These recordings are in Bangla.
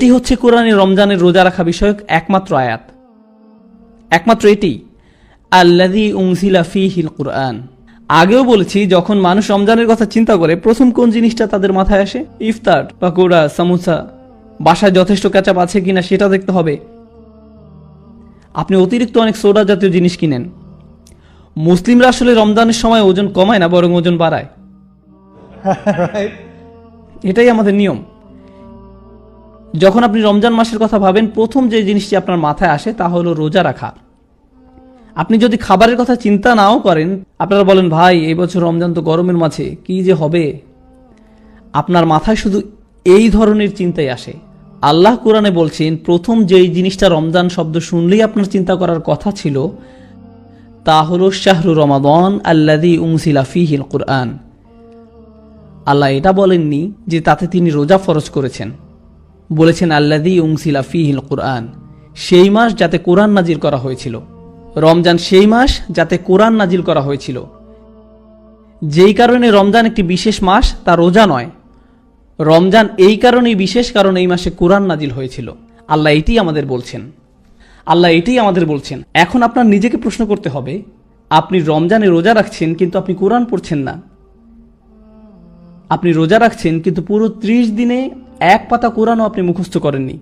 এটি হচ্ছে কোরআনে রমজানের রোজা রাখা বিষয়ক একমাত্র আয়াত, একমাত্র এটি, আল্লাযী উনজিলা ফীহিল কুরআন। আগেও বলেছি, যখন মানুষ রমজানের কথা চিন্তা করে প্রথম কোন জিনিসটা তাদের মাথায় আসে? ইফতার, পাকোড়া, সামোসা। বাসায় যথেষ্ট কেচাপ আছে কিনা সেটা দেখতে হবে। আপনি অতিরিক্ত অনেক সোডা জাতীয় জিনিস কিনেন। মুসলিমরা আসলে রমজানের সময় ওজন কমায় না, বরং ওজন বাড়ায়। এটাই আমাদের নিয়ম। যখন আপনি রমজান মাসের কথা ভাবেন, প্রথম যে জিনিসটি আপনার মাথায় আসে তা হলো রোজা রাখা। আপনি যদি খাবারের কথা চিন্তা নাও করেন, আপনারা বলেন ভাই এই বছর রমজান তো গরমের মাঝে কি যে হবে, আপনার মাথায় শুধু এই ধরনের চিন্তাই আসে। আল্লাহ কোরআনে বলছেন, প্রথম যেই জিনিসটা রমজান শব্দ শুনলেই আপনার চিন্তা করার কথা ছিল তা হলো শাহরু রমাদান আল্লাযী উনজিলা ফীহিল কুরআন। আল্লাহ এটা বলেননি যে তাতে তিনি রোজা ফরজ করেছেন, বলেছেন আল্লাযী উনজিলা ফীহিল কুরআন, সেই মাস যাতে কোরআন নাজিল করা হয়েছিল। রমজান সেই মাস যাতে কোরআন নাজিল করা হয়েছিল। যেই কারণে রমজান একটি বিশেষ মাস তা রোজা নয়। রমজান এই কারণেই বিশেষ, কারণ এই মাসে কোরআন নাজিল হয়েছিল। আল্লাহ এটাই আমাদের বলছেন। এখন আপনার নিজেকে প্রশ্ন করতে হবে, আপনি রমজানে রোজা রাখছেন কিন্তু আপনি কোরআন পড়ছেন না। আপনি রোজা রাখছেন কিন্তু পুরো 30 দিনে এক পাতা কোরআনও আপনি মুখস্থ করেননি।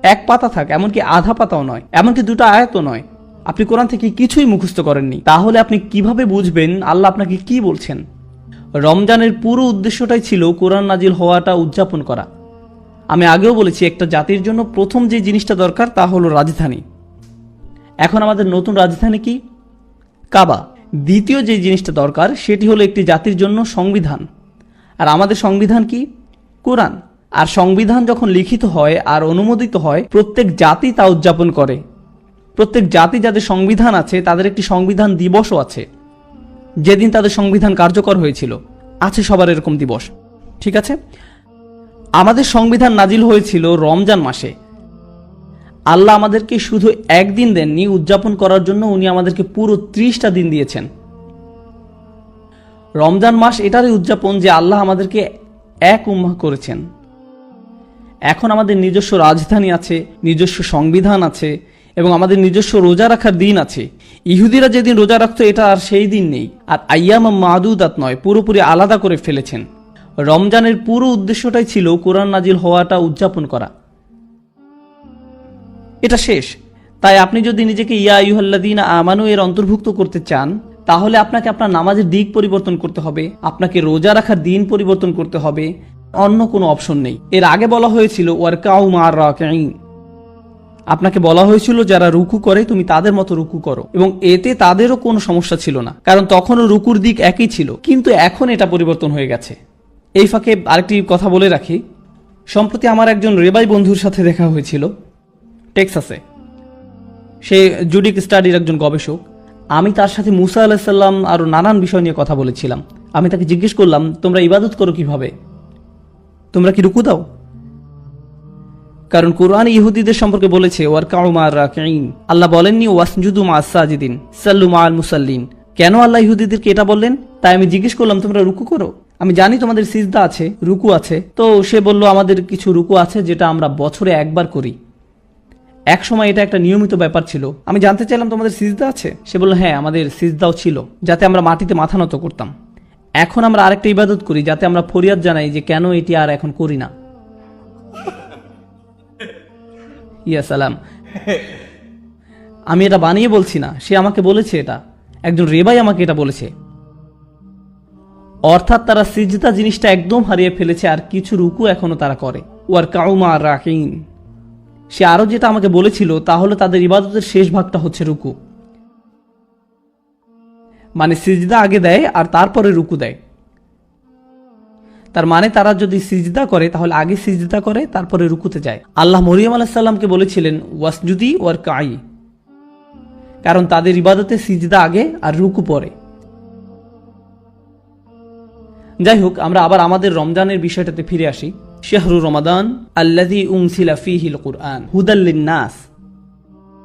এক পাতা থাক, এমনকি আধা পাতাও নয়, এমনকি 2টা আয়াতও নয়, আপনি কোরআন থেকে কিছুই মুখস্থ করেননি। তাহলে আপনি কিভাবে বুঝবেন আল্লাহ আপনাকে কি বলছেন? রমজানের পুরো উদ্দেশ্যটাই ছিল কোরআন নাজিল হওয়াটা উদযাপন করা। আমি আগেও বলেছি, একটা জাতির জন্য প্রথম যে জিনিসটা দরকার তা হলো রাজধানী। এখন আমাদের নতুন রাজধানী কি? কাবা। দ্বিতীয় যে জিনিসটা দরকার সেটি হলো একটি জাতির জন্য সংবিধান। আর আমাদের সংবিধান কি? কোরআন। আর সংবিধান যখন লিখিত হয় আর অনুমোদিত হয়, প্রত্যেক জাতি তা উদযাপন করে। প্রত্যেক জাতি যাদের সংবিধান আছে তাদের একটি সংবিধান দিবসও আছে, যেদিন তাদের সংবিধান কার্যকর হয়েছিল। আছে সবার এরকম দিবস, ঠিক আছে? আমাদের সংবিধান নাজিল হয়েছিল রমজান মাসে। আল্লাহ আমাদেরকে শুধু একদিন দেননি উদযাপন করার জন্য, উনি আমাদেরকে পুরো 30টা দিন দিয়েছেন। রমজান মাস এটারই উদযাপন যে আল্লাহ আমাদেরকে এক উম্মাহ করেছেন। এখন আমাদের নিজস্ব রাজধানী আছে, নিজস্ব সংবিধান আছে, এবং আমাদের নিজস্ব রোজা রাখার দিন আছে। ইহুদিরা যেদিন রোজা রাখতো এটা আর সেই দিন নেই। আর আইয়াম মাদুদাত নয়, পুরোপুরি আলাদা করে ফেলেছেন। রমজানের পুরো উদ্দেশ্যটাই ছিল কোরআন নাজিল হওয়াটা উদযাপন করা। এটা শেষ। তাই আপনি যদি নিজেকে ইয়া আইয়ুহাল্লাযীনা আমানু এর অন্তর্ভুক্ত করতে চান, তাহলে আপনাকে আপনার নামাজের দিক পরিবর্তন করতে হবে, আপনাকে রোজা রাখার দিন পরিবর্তন করতে হবে। অন্য কোনো অপশন নেই। এর আগে বলা হয়েছিল ওয়ারকাউ মা'আর রাকিঈন, আপনাকে বলা হয়েছিল যারা রুকু করে তুমি তাদের মতো রুকু করো, এবং এতে তাদেরও কোনো সমস্যা ছিল না, কারণ তখনও রুকুর দিক একই ছিল। কিন্তু এখন এটা পরিবর্তন হয়ে গেছে। এই ফাঁকে আরেকটি কথা বলে রাখি, সম্প্রতি আমার একজন রেবাই বন্ধুর সাথে দেখা হয়েছিল টেক্সাসে। সে জুডিক স্টাডির একজন গবেষক। আমি তার সাথে মুসা আলাইহিস সালাম আরো নানান বিষয় নিয়ে কথা বলেছিলাম। আমি তাকে জিজ্ঞেস করলাম, তোমরা ইবাদত করো কিভাবে? তোমরা কি রুকু দাও? কারণ কোরআন ইহুদিদের সম্পর্কে বলেছে ওয়ারকাউ মা'আর রাকিঈন। আল্লাহ বলেননি ওয়াসজুদু মা'আস সাজিদিন, সাল্লু মা'আল মুসাল্লিন। কেন আল্লাহ ইহুদিদেরকে এটা বললেন? তাই আমি জিজ্ঞেস করলাম, তোমরা রুকু করো? আমি জানি তোমাদের সিজদা আছে, রুকু আছে। তো সে বলল, আমাদের কিছু রুকু আছে যেটা আমরা বছরে একবার করি। এক সময় এটা একটা নিয়মিত ব্যাপার ছিল। আমি জানতে চাইলাম, তোমাদের সিজদা আছে? সে বলল, হ্যাঁ, আমাদের সিজদাও ছিল, যাতে আমরা মাটিতে মাথা নত করতাম। এখন আমরা আরেকটা ইবাদত করি, যাতে আমরা ফরিয়াদ জানাই যে কেন এটি আর এখন করি না। ইয়া সালাম। আমি এটা বানিয়ে বলছি না, সে আমাকে বলেছে, এটা একজন রেবাই আমাকে এটা বলেছে। অর্থাৎ তারা সিজদা জিনিসটা একদম হারিয়ে ফেলেছে, আর কিছু রুকু এখনো তারা করে। ওয়ারকাউ মা'আর রাকিঈন। সে আরো যেটা আমাকে বলেছিল তাহলে তাদের ইবাদতের শেষ ভাগটা হচ্ছে রুকু, মানে সিজদা আগে দেয় আর তারপরে রুকু দেয়। তার মানে তারা যদি সিজদা করে তাহলে আগে সিজদা করে তারপরে রুকুতে যায়। আল্লাহ মরিয়ম আলাইহিস সালামকে বলেছিলেন ওয়াসজুদি ওয়ারকাই, কারণ তাদের ইবাদতে সিজদা আগে আর রুকু পরে। যাই হোক, আমরা আবার আমাদের রমজানের বিষয়টাতে ফিরে আসি। শাহরু রমাদান আল্লাযী উনজিলা ফীহিল কুরআন হুদাল লিন-নাস।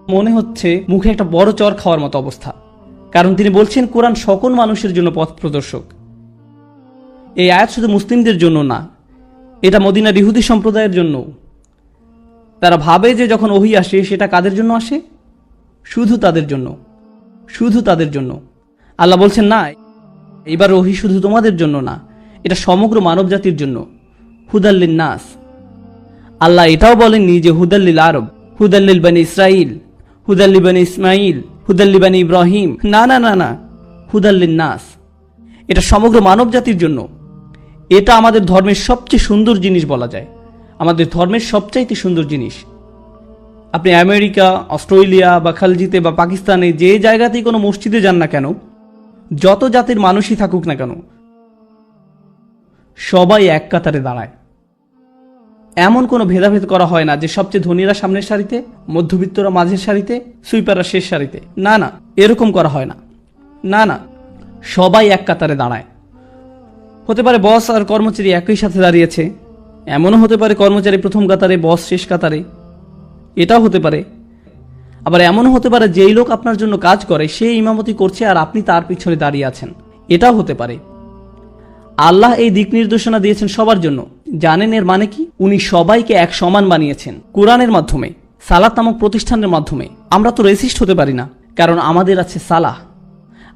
মনে হচ্ছে মুখে একটা বড় চর খাওয়ার মতো অবস্থা, কারণ তিনি বলছেন কোরআন সকল মানুষের জন্য পথ প্রদর্শক। এই আয়াত শুধু মুসলিমদের জন্য না, এটা মদিনার ইহুদি সম্প্রদায়ের জন্য। তারা ভাবে যে যখন ওহী আসে সেটা কাদের জন্য আসে? শুধু তাদের জন্য, শুধু তাদের জন্য। আল্লাহ বলছেন না, এবার ওহী শুধু তোমাদের জন্য না, এটা সমগ্র মানব জাতির জন্য। হুদাল্লিন নাস। আল্লাহ এটাও বলেননি যে হুদাল্লিল আরব, হুদাল্লিল বানি ইসরাইল, হুদাল্লি বানি ইসমাইল, হুদাল্লি বানি ইব্রাহিম। না না না না, হুদাল্লিন নাস। এটা সমগ্র মানব জাতির জন্য। এটা আমাদের ধর্মের সবচেয়ে সুন্দর জিনিস বলা যায়, আমাদের ধর্মের সবচাইতে সুন্দর জিনিস। আপনি আমেরিকা, অস্ট্রেলিয়া বা খালজিতে বা পাকিস্তানে যে জায়গাতেই কোনো মসজিদে যান না কেন, যত জাতির মানুষই থাকুক না কেন, সবাই এক কাতারে দাঁড়ায়। এমন কোনো ভেদাভেদ করা হয় না যে সবচেয়ে ধনীরা সামনের সারিতে, মধ্যবিত্তরা মাঝের সারিতে, সুইপাররা শেষ সারিতে। না না, এরকম করা হয় না। না না, সবাই এক কাতারে দাঁড়ায়। হতে পারে বস আর কর্মচারী একই সাথে দাঁড়িয়েছে, এমনও হতে পারে কর্মচারী প্রথম কাতারে, বস শেষ কাতারে। এটাও হতে পারে। আবার এমনও হতে পারে যেই লোক আপনার জন্য কাজ করে সে ইমামতি করছে আর আপনি তার পিছনে দাঁড়িয়ে আছেন। এটাও হতে পারে। আল্লাহ এই দিক নির্দেশনা দিয়েছেন সবার জন্য। জানেন এর মানে কি? উনি সবাইকে এক সমান বানিয়েছেন কোরআনের মাধ্যমে, সালাত নামক প্রতিষ্ঠানের মাধ্যমে। আমরা তো রেসিস্ট হতে পারি না, কারণ আমাদের আছে সালাহ।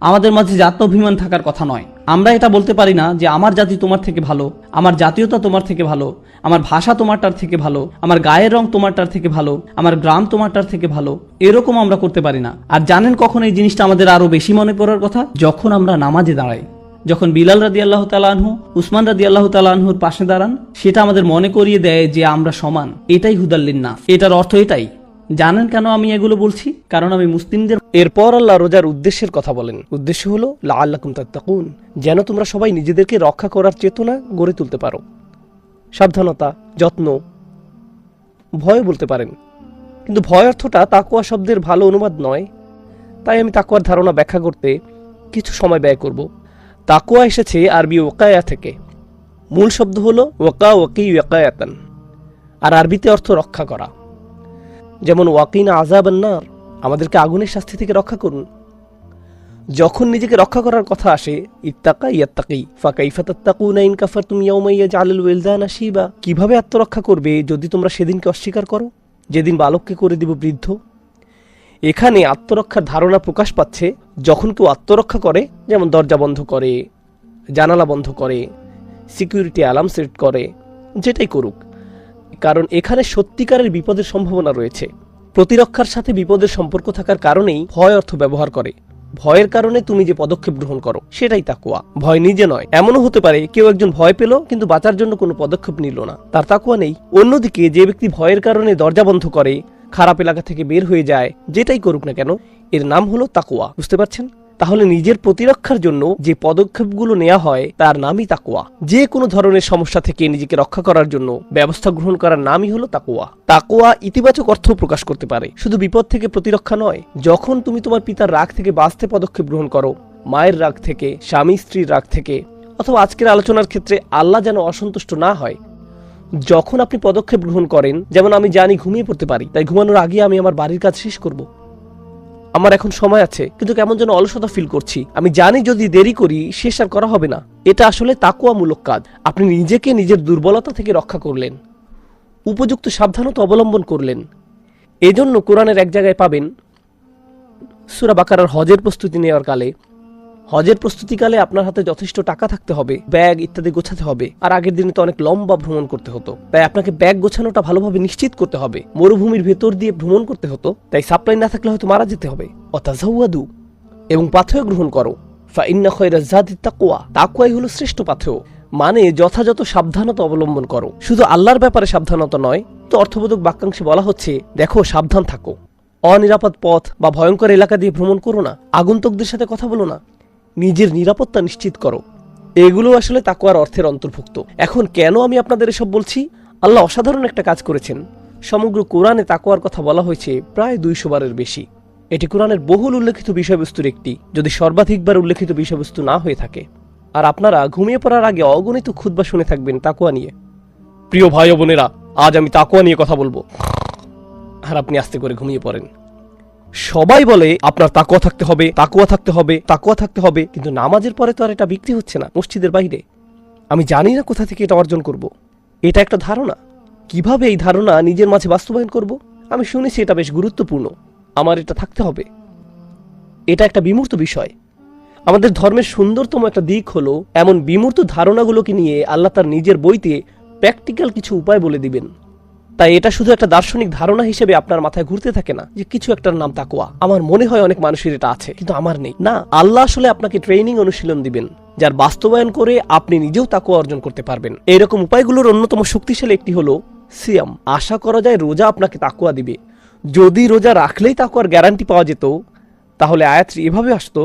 আমাদের মাঝে জাত্যাভিমান থাকার কথা নয়। আমরা এটা বলতে পারি না যে আমার জাতি তোমার থেকে ভালো, আমার জাতীয়তা তোমার থেকে ভালো, আমার ভাষা তোমারটার থেকে ভালো, আমার গায়ের রং তোমারটার থেকে ভালো, আমার গ্রাম তোমারটার থেকে ভালো। এরকম আমরা করতে পারি না। আর জানেন কখন এই জিনিসটা আমাদের আরো বেশি মনে পড়ার কথা? যখন আমরা নামাজে দাঁড়াই। যখন বিলাল রাদিয়াল্লাহু তাআলা আনহু, উসমান রাদিয়াল্লাহু তাআলা আনহুর পাশে দাঁড়ান, সেটা আমাদের মনে করিয়ে দেয় যে আমরা সমান। এটাই হুদাল্লিন নাস। এটার অর্থ এটাই। জানেন কেন আমি এগুলো বলছি? কারণ আমি মুসলিমদের। এরপর আল্লাহ রোজার উদ্দেশ্যের কথা বলেন। উদ্দেশ্য হলো লাআল্লাকুম তাত্তাকুন, যেন তোমরা সবাই নিজেদেরকে রক্ষা করার চেতনা গড়ে তুলতে পারো। সাবধানতা, যত্ন, ভয় বলতে পারেন, কিন্তু ভয় অর্থটা তাকওয়া শব্দের ভালো অনুবাদ নয়। তাই আমি তাকওয়ার ধারণা ব্যাখ্যা করতে কিছু সময় ব্যয় করব। তাকওয়া এসেছে আরবি ওয়াকায়া থেকে। মূল শব্দ হলো ওয়াকা ওয়াকি ওয়াকায়াতান, আর আরবিতে অর্থ রক্ষা করা। যেমন ওয়াকিনা আযাবান নার, আমাদেরকে আগুনের শাস্তি থেকে রক্ষা করুন। যখন নিজেকে রক্ষা করার কথা আসে, ইত্তাকা ইয়াত্তাকি ফাকাইফা তাত্তাকুনা ইন কাফারতুম ইয়াওমা ইয়াজআলুল ওয়ালদানা শিবা, কিভাবে আত্মরক্ষা করবে যদি তোমরা সেদিনকে অস্বীকার করো, যেদিন বালককে করে দিব বৃদ্ধ। এখানে আত্মরক্ষার ধারণা প্রকাশ পাচ্ছে যখন কেউ আত্মরক্ষা করে, যেমন দরজা বন্ধ করে, জানালা বন্ধ করে, সিকিউরিটি অ্যালার্ম সেট করে, যেটাই করুক। কারণ এখানে সত্যিকারের বিপদের সম্ভাবনা রয়েছে। প্রতিরক্ষার সাথে বিপদের সম্পর্ক থাকার কারণেই ভয় অর্থ ব্যবহার করে। ভয়ের কারণে তুমি যে পদক্ষেপ গ্রহণ করো সেটাই তাকওয়া, ভয় নিজে নয়। এমনও হতে পারে কেউ একজন ভয় পেল কিন্তু বাঁচার জন্য কোনো পদক্ষেপ নিল না, তার তাকওয়া নেই। অন্যদিকে যে ব্যক্তি ভয়ের কারণে দরজা বন্ধ করে, খারাপ এলাকা থেকে বের হয়ে যায়, যেটাই করুক না কেন, এর নাম হলো তাকওয়া। বুঝতে পারছেন? তাহলে নিজের প্রতিরক্ষার জন্য যে পদক্ষেপগুলো নেওয়া হয় তার নামই তাকওয়া। যে কোনো ধরনের সমস্যা থেকে নিজেকে রক্ষা করার জন্য ব্যবস্থা গ্রহণ করার নামই হলো তাকওয়া। তাকওয়া ইতিবাচক অর্থ প্রকাশ করতে পারে, শুধু বিপদ থেকে প্রতিরক্ষা নয়। যখন তুমি তোমার পিতার রাগ থেকে বাঁচতে পদক্ষেপ গ্রহণ করো, মায়ের রাগ থেকে, স্বামী স্ত্রীর রাগ থেকে, অথবা আজকের আলোচনার ক্ষেত্রে আল্লাহ যেন অসন্তুষ্ট না হয়, যখন আপনি পদক্ষেপ গ্রহণ করেন, যেমন আমি জানি ঘুমিয়ে পড়তে পারি, তাই ঘুমানোর আগে আমি আমার বাড়ির কাজ শেষ করব। আমার এখন সময় আছে, কিন্তু কেমন যেন অলসতা ফিল করছি, আমি জানি যদি দেরি করি শেষ আর করা হবে না। এটা আসলে তাকওয়ামূলক কাজ। আপনি নিজেকে নিজের দুর্বলতা থেকে রক্ষা করলেন, উপযুক্ত সাবধানতা অবলম্বন করলেন। এজন্য কোরআনের এক জায়গায় পাবেন, সূরা বাকারার হজের প্রস্তুতি নেওয়ার কালে, হজের প্রস্তুতিকালে আপনার হাতে যথেষ্ট টাকা থাকতে হবে, ব্যাগ ইত্যাদি গোছাতে হবে। আর আগের দিনে তো অনেক লম্বা ভ্রমণ করতে হতো, তাই আপনাকে ব্যাগ গোছানোটা ভালোভাবে নিশ্চিত করতে হবে। মরুভূমির ভেতর দিয়ে ভ্রমণ করতে হতো, তাই সাপ্লাই না থাকলে হয়তো মারা যেতে হবে। অতাজাওয়াদু, এবং পাথেয় গ্রহণ করো। ফাইন্না খায়রাজ যাদি তাকওয়া, তাকওয়াই হলো শ্রেষ্ঠ পাথেয়। মানে যথাযথ সাবধানতা অবলম্বন করো। শুধু আল্লাহর ব্যাপারে সাবধানতা নয়, তো অর্থবোধক বাক্যাংশে বলা হচ্ছে দেখো সাবধান থাকো, অনিরাপদ পথ বা ভয়ঙ্কর এলাকা দিয়ে ভ্রমণ করো না, আগন্তুকদের সাথে কথা বলো না, নিজের নিরাপত্তা নিশ্চিত করো। এগুলো আসলে তাকওয়ার অর্থের অন্তর্ভুক্ত। এখন কেন আমি আপনাদের এসব বলছি? আল্লাহ অসাধারণ একটা কাজ করেছেন। সমগ্র কোরআনে তাকওয়ার কথা বলা হয়েছে প্রায় 200 বারের বেশি। এটি কোরআনের বহুল উল্লেখিত বিষয়বস্তুর একটি, যদি সর্বাধিকবার উল্লেখিত বিষয়বস্তু না হয়ে থাকে। আর আপনারা ঘুমিয়ে পড়ার আগে অগণিত খুতবা শুনে থাকবেন তাকওয়া নিয়ে। প্রিয় ভাই ও বোনেরা, আজ আমি তাকওয়া নিয়ে কথা বলবো, আর আপনি আস্তে করে ঘুমিয়ে পড়েন। সবাই বলে আপনার তাকওয়া থাকতে হবে, তাকওয়া থাকতে হবে, তাকওয়া থাকতে হবে, কিন্তু নামাজের পরে তো আর এটা বিক্রি হচ্ছে না মসজিদের বাইরে। আমি জানি না কোথা থেকে এটা অর্জন করব। এটা একটা ধারণা, কিভাবে এই ধারণা নিজের মাঝে বাস্তবায়ন করব? আমি শুনেছি এটা বেশ গুরুত্বপূর্ণ, আমার এটা থাকতে হবে। এটা একটা বিমূর্ত বিষয়। আমাদের ধর্মের সুন্দরতম একটা দিক হলো এমন বিমূর্ত ধারণাগুলোকে নিয়ে আল্লাহ তার নিজের বইতে প্র্যাকটিক্যাল কিছু উপায় বলে দিবেন। তাই এটা শুধু একটা দার্শনিক ধারণা হিসেবে আপনার মাথায় ঘুরতে থাকে না যে কিছু একটার নাম তাকওয়া। আমার মনে হয় অনেক মানুষের এটা আছে, কিন্তু আমার নেই। না, আল্লাহ আসলে আপনাকে ট্রেনিং অনুশীলন দিবেন, যার বাস্তবায়ন করে আপনি নিজেও তাকওয়া অর্জন করতে পারবেন। এইরকম উপায়গুলোর অন্যতম শক্তিশালী একটি হলো সিয়াম। আশা করা যায় রোজা আপনাকে তাকওয়া দিবে। যদি রোজা রাখলেই তাকওয়ার গ্যারান্টি পাওয়া যেত, তাহলে আয়াতটি এভাবে আসতো,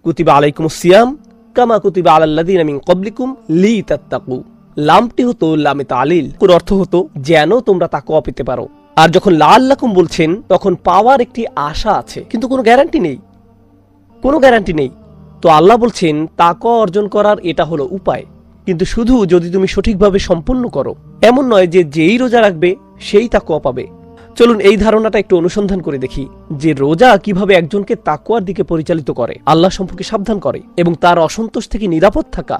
কুতিবা আলাইকুমুস সিয়াম কামা কুতিবা আলাল্লাযীনা মিন ক্বাবলিকুম লিতাত্তাকু। লামটি হতো লামে তালিল, এর অর্থ হতো যেন তোমরা তাকওয়া পেতে পারো। আর যখন লাআল্লাকুম বলছেন, তখন পাওয়ার একটি আশা আছে, কিন্তু কোনো গ্যারান্টি নেই, কোনো গ্যারান্টি নেই। তো আল্লাহ বলছেন তাকওয়া অর্জন করার এটা হলো উপায়, কিন্তু শুধু যদি তুমি সঠিকভাবে সম্পন্ন করো। এমন নয় যে যেই রোজা রাখবে সেই তাকওয়া পাবে। চলুন এই ধারণাটা একটু অনুসন্ধান করে দেখি যে রোজা কিভাবে একজনকে তাকওয়ার দিকে পরিচালিত করে, আল্লাহ সম্পর্কে সাবধান করে এবং তার অসন্তোষ থেকে নিরাপদ থাকা।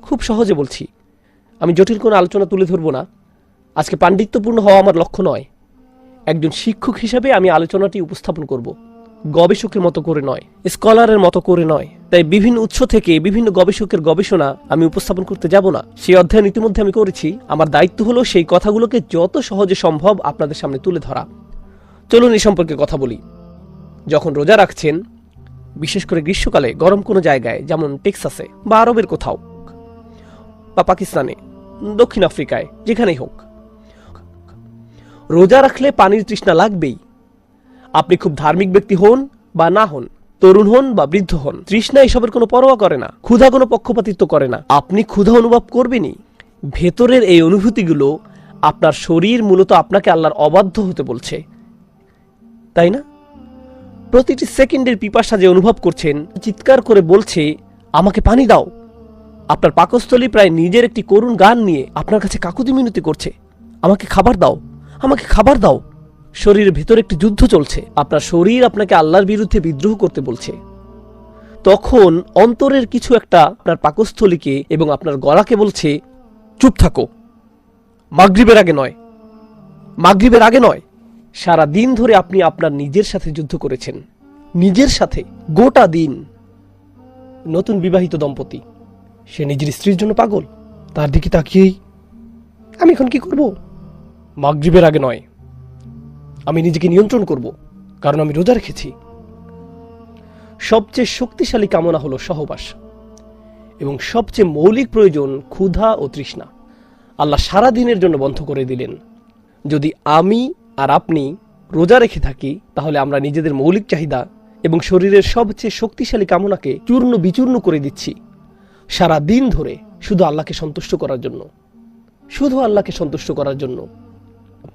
খুব সহজে বলছি, আমি জটিল কোনো আলোচনা তুলে ধরব না। আজকে পাণ্ডিত্যপূর্ণ হওয়া আমার লক্ষ্য নয়। একজন শিক্ষক হিসেবে আমি আলোচনাটি উপস্থাপন করব, গবেষকের মতো করে নয়, স্কলারের মতো করে নয়। তাই বিভিন্ন উৎস থেকে বিভিন্ন গবেষকের গবেষণা আমি উপস্থাপন করতে যাব না। সেই অধ্যয়ন ইতিমধ্যে আমি করেছি। আমার দায়িত্ব হলো সেই কথাগুলোকে যত সহজে সম্ভব আপনাদের সামনে তুলে ধরা। চলুন এই সম্পর্কে কথা বলি। যখন রোজা রাখছেন, বিশেষ করে গ্রীষ্মকালে গরম কোনো জায়গায়, যেমন টেক্সাসে বা আরবের কোথাও বা পাকিস্তানে, দক্ষিণ আফ্রিকায়, যেখানেই হোক, রোজা রাখলে পানির তৃষ্ণা লাগবেই। আপনি খুব ধার্মিক ব্যক্তি হন বা না হন, তরুণ হন বা বৃদ্ধ হন, তৃষ্ণা এসবের কোনো পরোয়া করে না, ক্ষুধা কোনো পক্ষপাতিত্ব করে না। আপনি ক্ষুধা অনুভব করবেনই। ভেতরের এই অনুভূতিগুলো আপনার শরীর মূলত আপনাকে আল্লাহর অবাধ্য হতে বলছে, তাই না? প্রতিটি সেকেন্ডের পিপাসা যে অনুভব করছেন, চিৎকার করে বলছে আমাকে পানি দাও। আপনার পাকস্থলী প্রায় নিজের একটি করুণ গান নিয়ে আপনার কাছে কাকুতি মিনতি করছে, আমাকে খাবার দাও, আমাকে খাবার দাও। শরীরের ভিতরে একটি যুদ্ধ চলছে, আপনার শরীর আপনাকে আল্লাহর বিরুদ্ধে বিদ্রোহ করতে বলছে। তখন অন্তরের কিছু একটা আপনার পাকস্থলীকে এবং আপনার গলাকে বলছে চুপ থাকো, মাগরিবের আগে নয়, মাগরিবের আগে নয়। সারা দিন ধরে আপনি আপনার নিজের সাথে যুদ্ধ করেছেন, নিজের সাথে গোটা দিন। নতুন বিবাহিত দম্পতি, সে নিজের স্ত্রীর জন্য পাগল, তার দিকে তাকিয়েই আমি এখন কি করব? মাগরিবের আগে নয়, আমি নিজেকে নিয়ন্ত্রণ করব, কারণ আমি রোজা রেখেছি। সবচেয়ে শক্তিশালী কামনা হলো সহবাস, এবং সবচেয়ে মৌলিক প্রয়োজন ক্ষুধা ও তৃষ্ণা আল্লাহ সারা দিনের জন্য বন্ধ করে দিলেন। যদি আমি আর আপনি রোজা রেখে থাকি, তাহলে আমরা নিজেদের মৌলিক চাহিদা এবং শরীরের সবচেয়ে শক্তিশালী কামনাকে চূর্ণ বিচূর্ণ করে দিচ্ছি সারা দিন ধরে, শুধু আল্লাহকে সন্তুষ্ট করার জন্য, শুধু আল্লাহকে সন্তুষ্ট করার জন্য।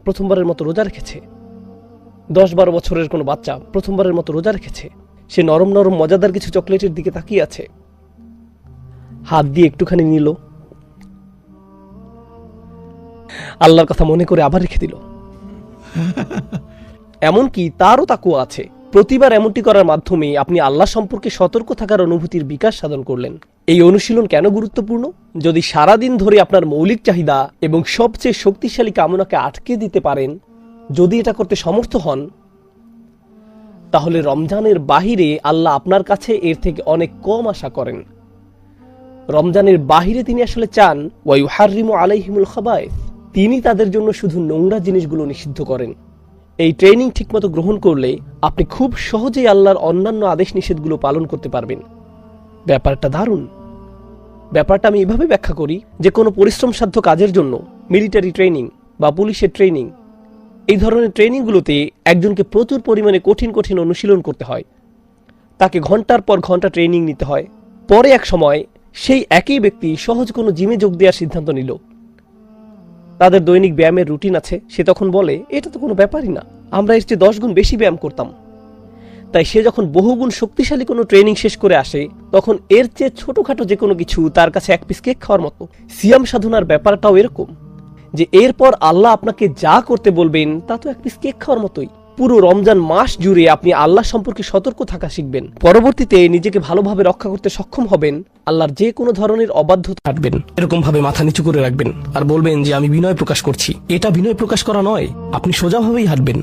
প্রথমবারের মতো রোজা রেখেছে, 10-12 বছরের কোনো বাচ্চা প্রথমবারের মতো রোজা রেখেছে। সে নরম নরম মজাদার কিছু চকলেটের দিকে তাকিয়ে আছে, হাত দিয়ে একটুখানি নিল, আল্লাহর কথা মনে করে আবার রেখে দিল। এমনকি তারও তাকওয়া আছে। প্রতিবার এমনটি করার মাধ্যমে আপনি আল্লাহ সম্পর্কে সতর্ক থাকার অনুভূতির বিকাশ সাধন করলেন। এই অনুশীলন কেন গুরুত্বপূর্ণ? যদি সারাদিন ধরে আপনার মৌলিক চাহিদা এবং সবচেয়ে শক্তিশালী কামনাকে আটকে দিতে পারেন, যদি এটা করতে সমর্থ হন, তাহলে রমজানের বাহিরে আল্লাহ আপনার কাছে এর থেকে অনেক কম আশা করেন। রমজানের বাহিরে তিনি আসলে চান ওয়ায়ুহাররিমু আলাইহিমুল খাবায়েস, তিনি তাদের জন্য শুধু নোংরা জিনিসগুলো নিষিদ্ধ করেন। এই ট্রেনিং ঠিকমতো গ্রহণ করলে আপনি খুব সহজেই আল্লাহর অন্যান্য আদেশ নিষেধগুলো পালন করতে পারবেন। ব্যাপারটা দারুণ। ব্যাপারটা আমি এভাবে ব্যাখ্যা করি যে কোনো পরিশ্রমসাধ্য কাজের জন্য, মিলিটারি ট্রেনিং বা পুলিশের ট্রেনিং, এই ধরনের ট্রেনিংগুলোতে একজনকে প্রচুর পরিমাণে কঠিন কঠিন অনুশীলন করতে হয়। তাকে ঘন্টার পর ঘন্টা ট্রেনিং নিতে হয়। পরে এক সময় সেই একই ব্যক্তি সহজ কোনো জিমে যোগ দেওয়ার সিদ্ধান্ত নিল। তাদের দৈনিক ব্যায়ামের রুটিন আছে। সে তখন বলে এটা তো কোনো ব্যাপারই না, আমরা এর চেয়ে 10 গুণ বেশি ব্যায়াম করতাম। তাই সে যখন বহুগুণ শক্তিশালী কোনো ট্রেনিং শেষ করে আসে, তখন এর চেয়ে ছোটখাটো যে কোনো কিছু তার কাছে এক পিস কেক খাওয়ার মতো। সিয়াম সাধনার ব্যাপারটাও এরকম, যে এরপর আল্লাহ আপনাকে যা করতে বলবেন তা তো এক পিস কেক খাওয়ার মতোই। পুরো রমজান মাস জুড়ে আপনি আল্লাহ সম্পর্কে সতর্ক থাকা শিখবেন। পরবর্তীতে নিজেকে ভালোভাবে রক্ষা করতে সক্ষম হবেন আল্লাহর যে কোনো ধরনের অবাধ্যতা কাটবেন, এরকম ভাবে মাথা নিচু করে রাখবেন আর বলবেন যে আমি বিনয় প্রকাশ করছি। এটা বিনয় প্রকাশ করা নয়, আপনি সোজাভাবেই হাঁটবেন।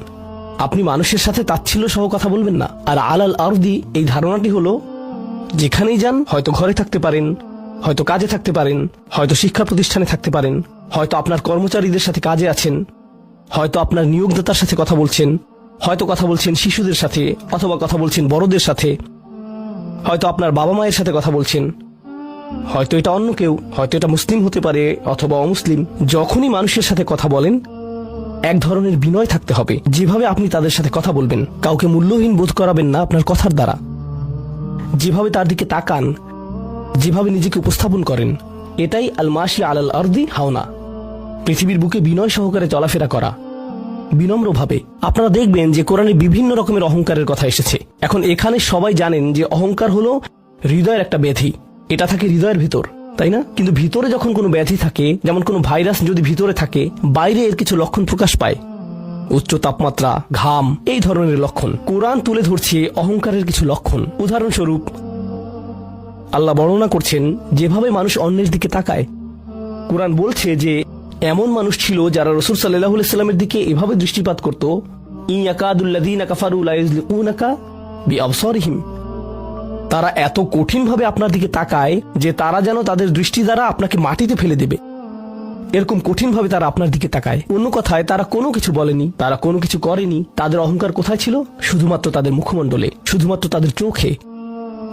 আপনি মানুষের সাথে তাচ্ছিল্য সহ কথা বলবেন না। আর আলাল আরদি এই ধারণাটি হলো যেখানেই যান, হয়তো ঘরে থাকতে পারেন, হয়তো কাজে থাকতে পারেন, হয়তো শিক্ষা প্রতিষ্ঠানে থাকতে পারেন, হয়তো আপনার কর্মচারীদের সাথে কাজে আছেন, হয়তো আপনার নিয়োগদাতার সাথে কথা বলছেন, হয়তো কথা বলছেন শিশুদের সাথে, অথবা কথা বলছেন বড়দের সাথে, হয়তো আপনার বাবা মায়ের সাথে কথা বলছেন, হয়তো এটা অন্য কেউ, হয়তো এটা মুসলিম হতে পারে অথবা অমুসলিম। যখনই মানুষের সাথে কথা বলেন এক ধরনের বিনয় থাকতে হবে। যেভাবে আপনি তাদের সাথে কথা বলবেন, কাউকে মূল্যহীন বোধ করাবেন না আপনার কথার দ্বারা। যেভাবে তার দিকে তাকান, যেভাবে নিজেকে উপস্থাপন করেন, এটাই আল মাশি আলাল আরদি হাওনা, পৃথিবীর বুকে বিনয় সহকারে চলাফেরা করা, বিনম্রভাবে। আপনারা দেখবেন যে কোরআনে বিভিন্ন রকমের অহংকারের কথা এসেছে। এখন এখানে সবাই জানেন যে অহংকার হলো হৃদয়ের একটা ব্যাধি, এটা থাকে হৃদয়ের ভিতর, তাই না? কিন্তু ভিতরে যখন কোনো ব্যাধি থাকে, যেমন কোনো ভাইরাস যদি ভিতরে থাকে, বাইরে এর কিছু লক্ষণ প্রকাশ পায়, উচ্চ তাপমাত্রা, ঘাম, এই ধরনের লক্ষণ। কোরআন তুলে ধরছে অহংকারের কিছু লক্ষণ। উদাহরণস্বরূপ আল্লাহ বর্ণনা করছেন যেভাবে মানুষ অন্যের দিকে তাকায়। কোরআন বলছে যে এমন মানুষ ছিল যারা রাসূল সাল্লাল্লাহু আলাইহি সাল্লামের দিকে এভাবে দৃষ্টিপাত করত, ইয়াকাদুল্লাযীনা কাফারু লা ইউযলিকুনাকা বিআবসারিহিম, তারা এত কঠিনভাবে আপনার দিকে তাকায় যে তারা যেন তাদের দৃষ্টি দ্বারা আপনাকে মাটিতে ফেলে দেবে। এরকম কঠিনভাবে তারা আপনার দিকে তাকায়। অন্য কথায় তারা কোনো কিছু বলেনি, তারা কোনো কিছু করেনি। তাদের অহংকার কোথায় ছিল? শুধুমাত্র তাদের মুখমণ্ডলে, শুধুমাত্র তাদের চোখে।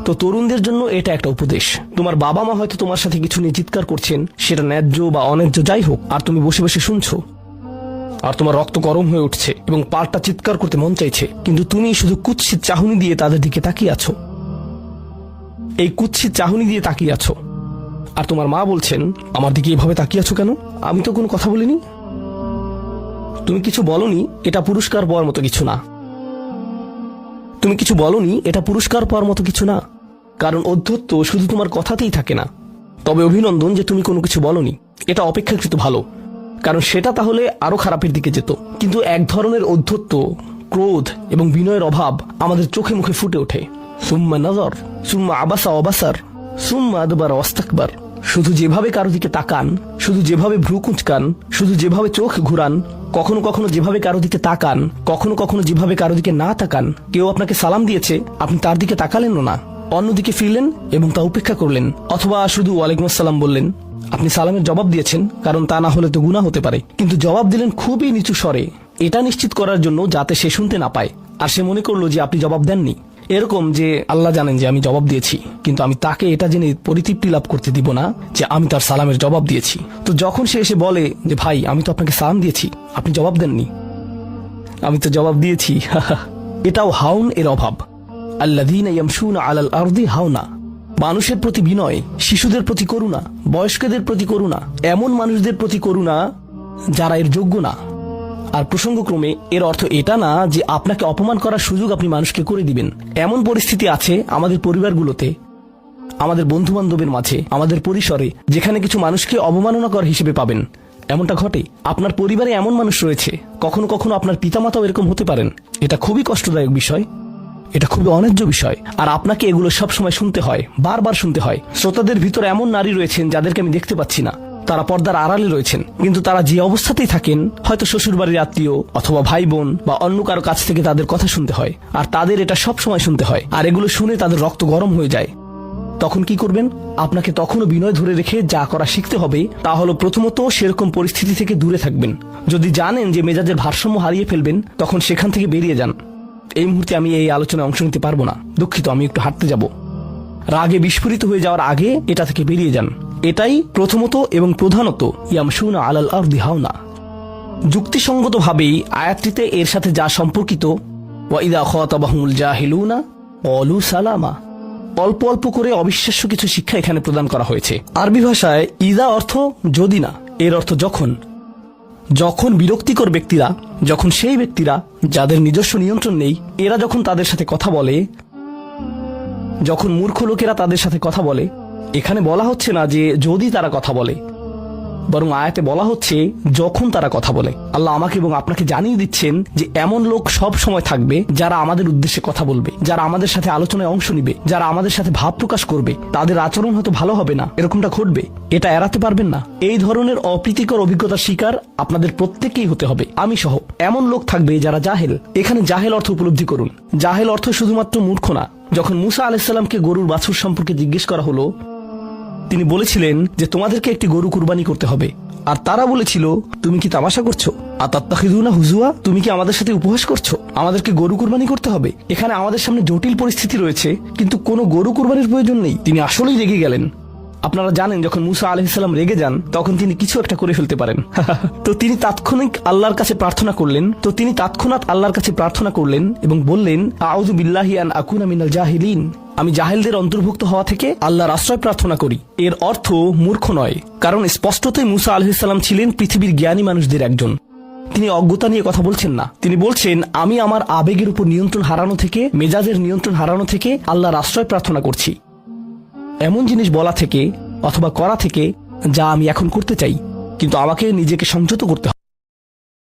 তো তরুণদের জন্য এটা একটা উপদেশ। তোমার বাবা মা হয়তো তোমার সাথে কিছু নিয়ে চিৎকার করছেন, সেটা ন্যায্য বা অন্যায্য যাই হোক, আর তুমি বসে বসে শুনছো, আর তোমার রক্ত গরম হয়ে উঠছে এবং পাল্টা চিৎকার করতে মন চাইছে, কিন্তু তুমি শুধু কুৎসিত চাহনি দিয়ে তাদের দিকে তাকিয়ে আছো। এই কুৎসিত চাহনি দিয়ে তাকিয়ে আছো, আর তোমার মা বলছেন আমার দিকে এভাবে তাকিয়ে আছো কেন? আমি তো কোনো কথা বলিনি। তুমি কিছু বলনি, এটা পুরস্কার পাওয়ার মতো কিছু না। তুমি কিছু বলনি, এটা পুরস্কার পাওয়ার মতো কিছু না। কারণ অধ্যত্ব শুধু তোমার কথাতেই থাকে না। তবে অভিনন্দন যে তুমি কোনো কিছু বলনি, এটা অপেক্ষাকৃত ভালো, কারণ সেটা তাহলে আরো খারাপের দিকে যেত। কিন্তু এক ধরনের অধ্যত্ব, ক্রোধ এবং বিনয়ের অভাব আমাদের চোখে মুখে ফুটে ওঠে। সুম্মা নজর, সুম্মা আবাসা অবাসার, সুম্মা আদবার ওয়াস্তাকবার। শুধু যেভাবে কারো দিকে তাকান, শুধু যেভাবে ভ্রু কুঁচকান, শুধু যেভাবে চোখ ঘুরান, কখনো কখনো যেভাবে কারো দিকে তাকান, কখনো কখনো যেভাবে কারো দিকে না তাকান। কেউ আপনাকে সালাম দিয়েছে, আপনি তার দিকে তাকালেন না, অন্যদিকে ফিরলেন এবং তা উপেক্ষা করলেন, অথবা শুধু ওয়ালাইকুম আসসালাম বললেন। আপনি সালামের জবাব দিয়েছেন, কারণ তা না হলে তো গুনাহ হতে পারে, কিন্তু জবাব দিলেন খুবই নিচু স্বরে, এটা নিশ্চিত করার জন্য যাতে সে শুনতে না পায়, আর সে মনে করলো যে আপনি জবাব দেননি। এরকম যে আল্লাহ জানেন যে আমি জবাব দিয়েছি, কিন্তু আমি তাকে এটা জেনে পরিতৃপ্তি লাভ করতে দিব না যে আমি তার সালামের জবাব দিয়েছি। তো যখন সে এসে বলে যে ভাই আমি তো আপনাকে সালাম দিয়েছি, আপনি জবাব দেননি, আমি তো জবাব দিয়েছি, এটাও হাউন এর অভাব। আল্লাযীনা ইয়ামশুনা আলাল আরদি হাওনা, মানুষের প্রতি বিনয়, শিশুদের প্রতি করুণা, বয়স্কদের প্রতি করুণা, এমন মানুষদের প্রতি করুণা যারা এর যোগ্য না। আর প্রসঙ্গক্রমে এর অর্থ এটা না যে আপনাকে অপমান করার সুযোগ আপনি মানুষকে করে দিবেন। এমন পরিস্থিতি আছে আমাদের পরিবারগুলোতে, আমাদের বন্ধু বান্ধবের মাঝে, আমাদের পরিসরে, যেখানে কিছু মানুষকে অবমাননাকর হিসেবে পাবেন। এমনটা ঘটে। আপনার পরিবারে এমন মানুষ রয়েছে, কখনো কখনো আপনার পিতামাতাও এরকম হতে পারেন। এটা খুবই কষ্টদায়ক বিষয়, এটা খুবই অন্যায্য বিষয়, আর আপনাকে এগুলো সবসময় শুনতে হয়, বারবার শুনতে হয়। শ্রোতাদের ভিতরে এমন নারী রয়েছেন যাদেরকে আমি দেখতে পাচ্ছি না, তারা পর্দার আড়ালে রয়েছেন, কিন্তু তারা যে অবস্থাতেই থাকেন, হয়তো শ্বশুরবাড়ির আত্মীয় অথবা ভাই বোন বা অন্য কারো কাছ থেকে তাদের কথা শুনতে হয়, আর তাদের এটা সব সময় শুনতে হয়, আর এগুলো শুনে তাদের রক্ত গরম হয়ে যায়। তখন কি করবেন? আপনাকে তখনও বিনয় ধরে রেখে যা করা শিখতে হবে তা হলো প্রথমত সেরকম পরিস্থিতি থেকে দূরে থাকবেন। যদি জানেন যে মেজাজের ভারসাম্য হারিয়ে ফেলবেন, তখন সেখান থেকে বেরিয়ে যান। এই মুহূর্তে আমি এই আলোচনায় অংশ নিতে পারবো না, দুঃখিত, আমি একটু হাঁটতে যাব। রাগে বিস্ফোরিত হয়ে যাওয়ার আগে এটা থেকে বেরিয়ে যান। এটাই প্রথমত এবং প্রধানত ইয়ামশুনা আলাল আরদি হাওনা। যুক্তিসঙ্গতভাবেই আয়াতটিতে এর সাথে যা সম্পর্কিত, ওয়া ইযা খাতাবাহুমুল জাহিলুনা ক্বালু সালামা, অল্প অল্প করে অবিশ্বাস্য কিছু শিক্ষা এখানে প্রদান করা হয়েছে। আরবি ভাষায় ইদা অর্থ যদি না, এর অর্থ যখন। যখন বিরক্তিকর ব্যক্তিরা, যখন সেই ব্যক্তিরা যাদের নিজস্ব নিয়ন্ত্রণ নেই, এরা যখন তাদের সাথে কথা বলে, যখন মূর্খ লোকেরা তাদের সাথে কথা বলে, এখানে বলা হচ্ছে না যে যদি তারা কথা বলে, বরং আয়াতে বলা হচ্ছে যখন তারা কথা বলে। আল্লাহ আমাকে এবং আপনাকে জানিয়ে দিচ্ছেন যে এমন লোক সব সময় থাকবে যারা আমাদের উদ্দেশ্যে কথা বলবে, যারা আমাদের সাথে আলোচনায় অংশ নিবে, যারা আমাদের সাথে ভাব প্রকাশ করবে। তাদের আচরণ হয়তো ভালো হবে না, এরকমটা ঘটবে, এটা এড়াতে পারবেন না। এই ধরনের অপ্রীতিকর অভিজ্ঞতার শিকার আপনাদের প্রত্যেককেই হতে হবে, আমি সহ। এমন লোক থাকবে যারা জাহেল। এখানে জাহেল অর্থ উপলব্ধি করুন। জাহেল অর্থ শুধুমাত্র মূর্খ না। যখন মুসা আলাইহিস সালামকে গরুর বাছুর সম্পর্কে জিজ্ঞেস করা হলো, তিনি বলেছিলেন যে তোমাদেরকে একটি গরু কুরবানি করতে হবে। আর তারা বলেছিল, তুমি কি তামাশা করছো? আতাত্তাখিযুনা হুজুয়া, তুমি কি আমাদের সাথে উপহাস করছো? আমাদেরকে গরু কুরবানি করতে হবে? এখানে আমাদের সামনে জটিল পরিস্থিতি রয়েছে, কিন্তু কোনো গরু কুরবানির প্রয়োজন নেই। তিনি আসলেই রেগে গেলেন। আপনারা জানেন যখন মুসা আলাইহিস সালাম রেগে যান তখন তিনি কিছু একটা করে ফেলতে পারেন। তো তিনি তাৎক্ষণিক আল্লাহর কাছে প্রার্থনা করলেন এবং বললেন, আউযু বিল্লাহি আন আকুনা মিনাল জাহিলিন, আমি জাহেলদের অন্তর্ভুক্ত হওয়া থেকে আল্লাহর আশ্রয় প্রার্থনা করি। এর অর্থ মূর্খ নয়, কারণ স্পষ্টতই মুসা আলাইহিস সালাম ছিলেন পৃথিবীর জ্ঞানী মানুষদের একজন। তিনি অজ্ঞতা নিয়ে কথা বলছেন না। তিনি বলছেন, আমি আমার আবেগের উপর নিয়ন্ত্রণ হারানো থেকে, মেজাজের নিয়ন্ত্রণ হারানো থেকে আল্লাহর আশ্রয় প্রার্থনা করছি। এমন জিনিস বলা থেকে অথবা করা থেকে যা আমি এখন করতে চাই, কিন্তু আমাকে নিজেকে সংযত করতে হবে।